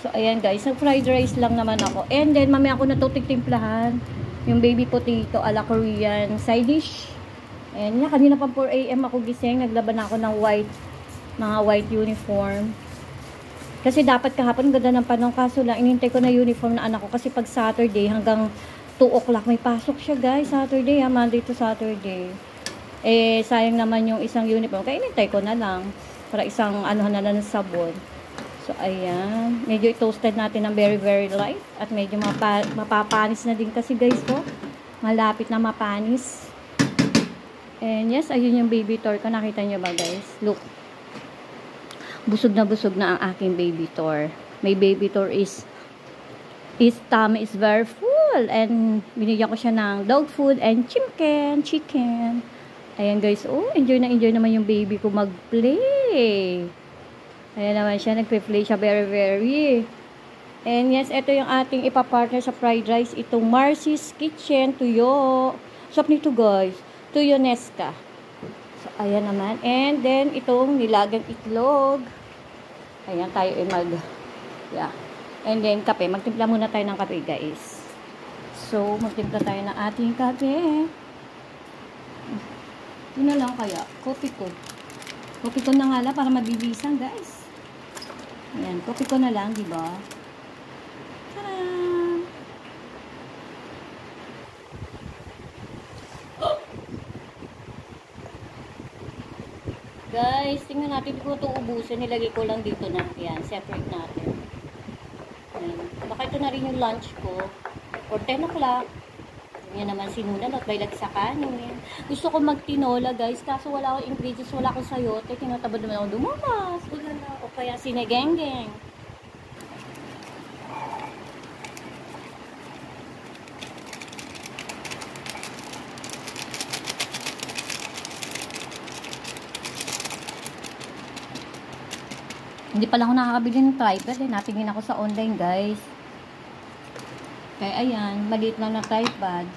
So, ayan guys, nag-fried rice lang naman ako. And then, mamaya ako na ito titimplahan. Yung baby potato ala Korean side dish. And yan, kanina pa 4 AM ako gising. Naglaban ako ng mga white uniform. Kasi dapat kahapon ganda ng panong, kaso lang inintay ko na uniform na anak ko kasi pag Saturday hanggang 2 o'clock may pasok siya guys. Saturday ha, Monday to Saturday. Eh sayang naman yung isang uniform, kaya inintay ko na lang para isang ano na lang ng sabon. So ayan, medyo i-toasted natin ng very very light at medyo mapapanis na din kasi guys ko. Malapit na mapanis. And yes, ayun yung baby tour ko. Nakita nyo ba guys? Look. Busog na ang aking baby tour. My baby tour is his tummy is very full. And binigyan ko siya ng dog food and chicken. Ayan guys. Oh, enjoy naman yung baby ko mag-play. Ayan naman siya. Nagpe-play siya very very. And yes, ito yung ating ipapartner sa fried rice. Itong Marcy's Kitchen Tuyo. Shop nito guys. Tuyo Nesca. So, ayan naman. And then, itong nilagang itlog. Ayan, tayo ay yeah. And then, kape. Magtimpla muna tayo ng kape, guys. So, magtimpla tayo ng ating kape. Yun na lang kaya. Coffee ko. Coffee ko na nga lang para mabibisan, guys. Ayan, coffee ko na lang, diba? Tadaan! Guys, tingnan natin kung ito ubusin. Nilagay ko lang dito na. Yan, separate natin. Yan. Baka ito na rin yung lunch ko. For 10 o'clock. Yan naman sinunan at may lagsa kanin. Gusto ko magtinola guys. Kaso wala akong ingredients. Wala akong sayote. Tinatabad naman ako dumamas. O kaya sinegeng-geng. Hindi pala ako nakakabili ng tripod eh. Natingin ako sa online guys. Kaya ayan, maliit lang na tripod.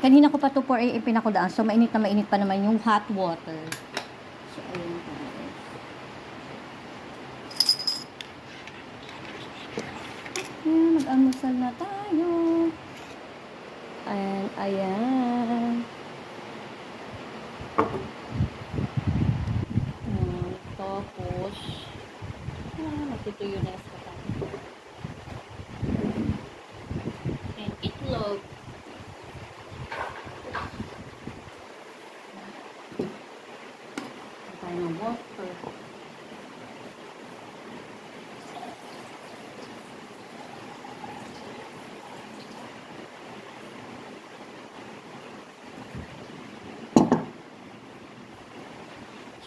Kanina ko pa to 4 AM pinakudaan. So mainit pa naman yung hot water. So ayan guys. Mag-almusal na tayo. Ayan. Tapos, magtutuyo na sa tayo. And itlog. Tayo ng water.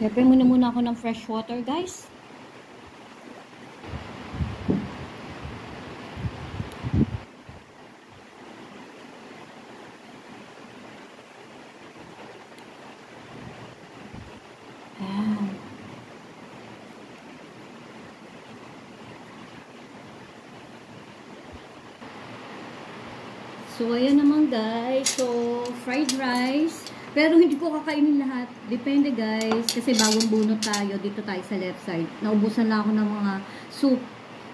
Siyempre, muna ako ng fresh water, guys. Ayan. So, ayan naman, guys. So, fried rice. Pero hindi ko kakainin lahat. Depende guys. Kasi bagong bunot tayo. Dito tayo sa left side. Naubusan lang ako ng mga soup.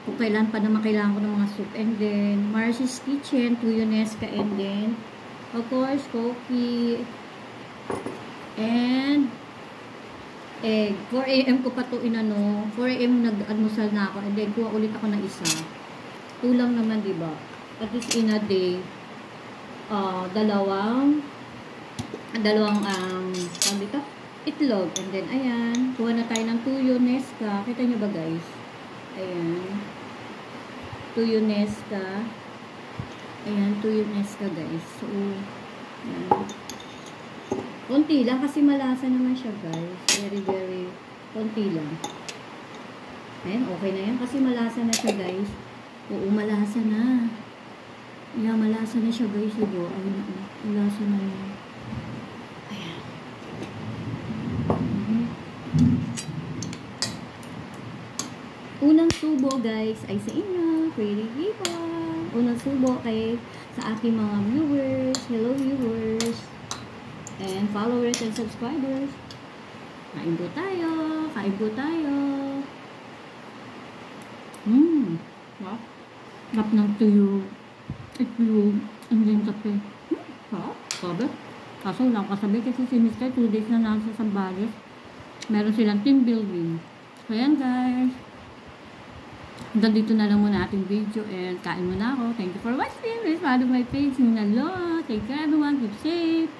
Kung kailan pa naman kailangan ko ng mga soup. And then, Marcy's Kitchen, Tuyo Nesca. And then, of course, coffee. And, egg. 4 AM ko pa ito 4 AM nag-almusal na ako. And then, kuha ulit ako ng isa. 2 lang naman, diba? At least in a day, dalawang dito, itlog. And then, ayan, kuha na tayo ng Tuyo Nesca. Kita nyo ba, guys? Ayan. Tuyo Nesca. Ayan, Tuyo Nesca, guys. So, ayan. Konti lang kasi malasa naman siya, guys. Very, very konti lang. Ayan, okay na yan. Kasi malasa na siya, guys. Oo, malasa na. Ayan, malasa na siya, guys. Diba? Ayan, malasa na yan. Unang subo guys ay sa inyo, pretty people. Unang subo sa aking mga viewers. Hello viewers. And followers and subscribers. Kain po tayo. Wow. Sarap ng tuyo. Itlog. Ang din kape. Sarap. Sabi. Kaso wala akong kasabi kasi si Mr. 2 days na nasa Sambales. Meron silang team building. So yan guys. Hanggang dito na lang muna ating video and kain muna ako. Thank you for watching. Please follow my page. Nalo. Take care everyone. Keep safe.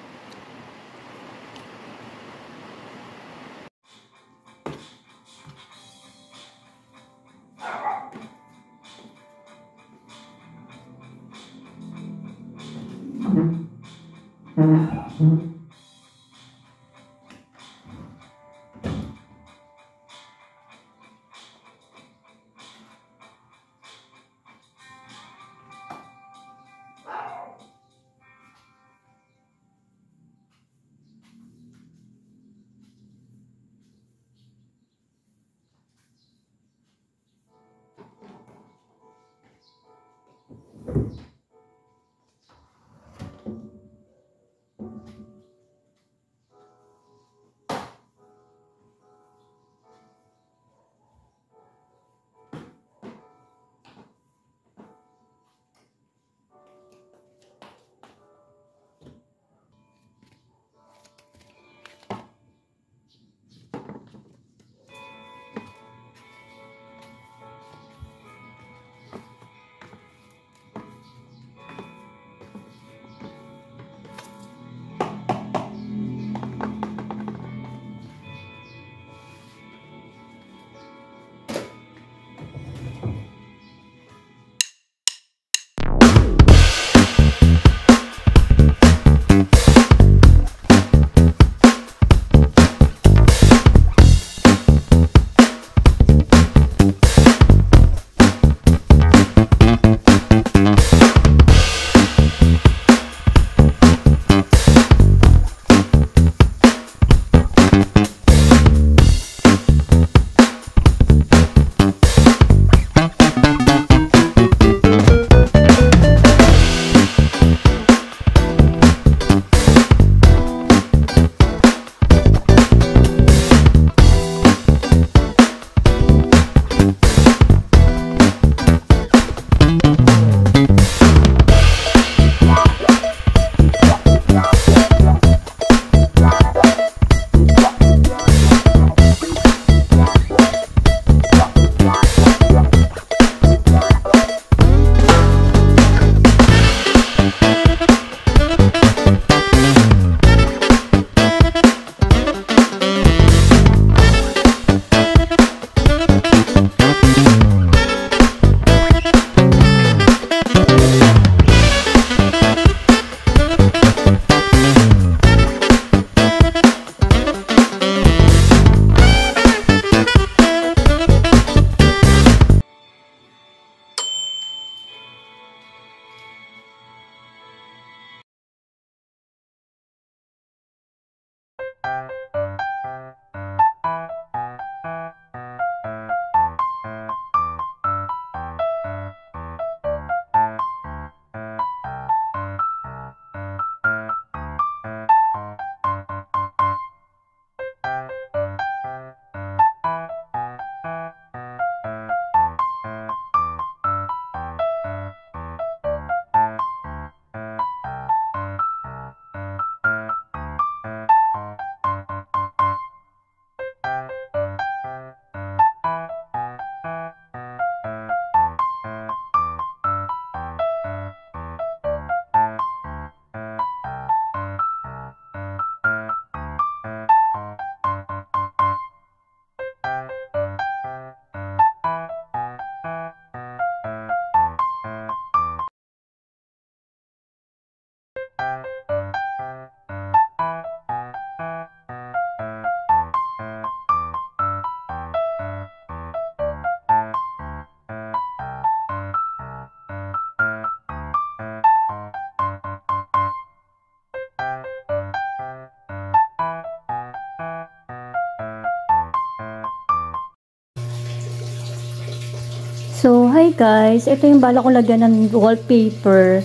So, hi guys. Ito yung bala kong lagyan ng wallpaper.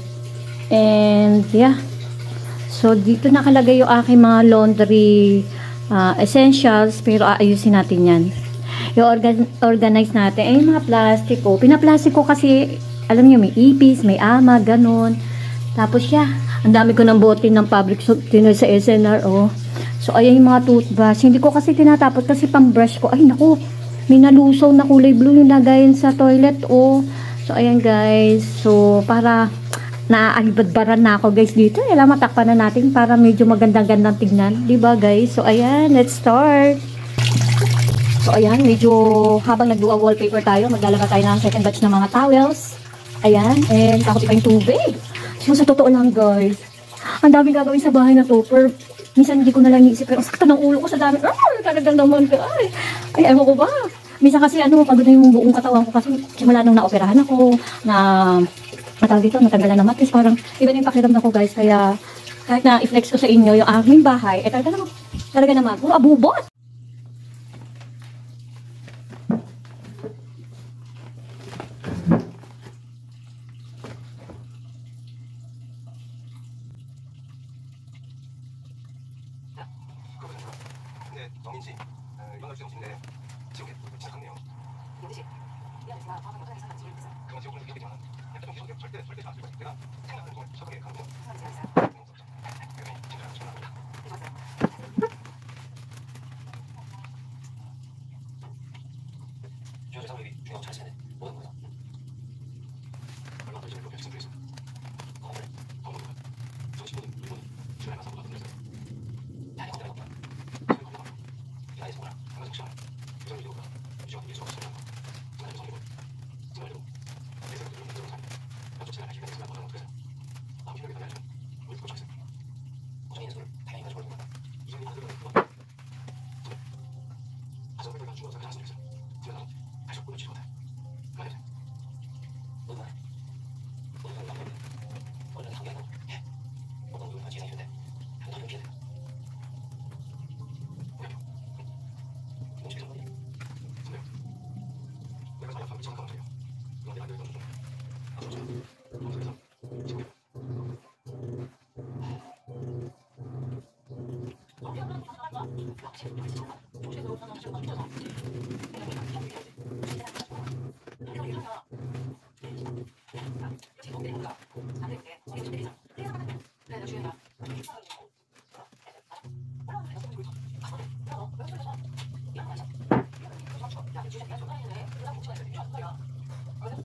And, yeah. So, dito nakalagay yung aking mga laundry essentials. Pero, aayusin natin yan. i-organize natin. Ay, mga plastiko. Pinaplastic ko kasi, alam niyo, may ipis, may ama, ganun. Tapos siya, ang dami ko ng bote ng fabric softener sa SNR, oh. So, ayan yung mga toothbrush. Hindi ko kasi tinatapos kasi pang brush ko. Ay, naku, may nalusaw na kulay blue yung lagayan sa toilet, oh. So, ayan guys. So, para naaalibadbaran na ako guys dito. Alam, matakpan na natin para medyo magandang-gandang tignan. Diba guys? So, ayan, let's start. So, ayan, medyo habang nagduwa wallpaper tayo, maglalagay tayo ng second batch ng mga towels. Ayan, and kakot pa yung tubig. So, sa totoo lang guys, ang daming gagawin sa bahay na to. Pero, minsan hindi ko na lang iisip. Pero, sakta ng ulo ko sa dami. Talagang naman guys. Ay, ewan ko ba? Minsan kasi pagod na yung buong katawan ko kasi simula nung naoperahan ako, na matawag dito, natanggalan na matis, parang iba na yung pakiramdam ko guys, kaya kahit na i-flex ko sa inyo yung aming bahay, talaga naman, puro abubot.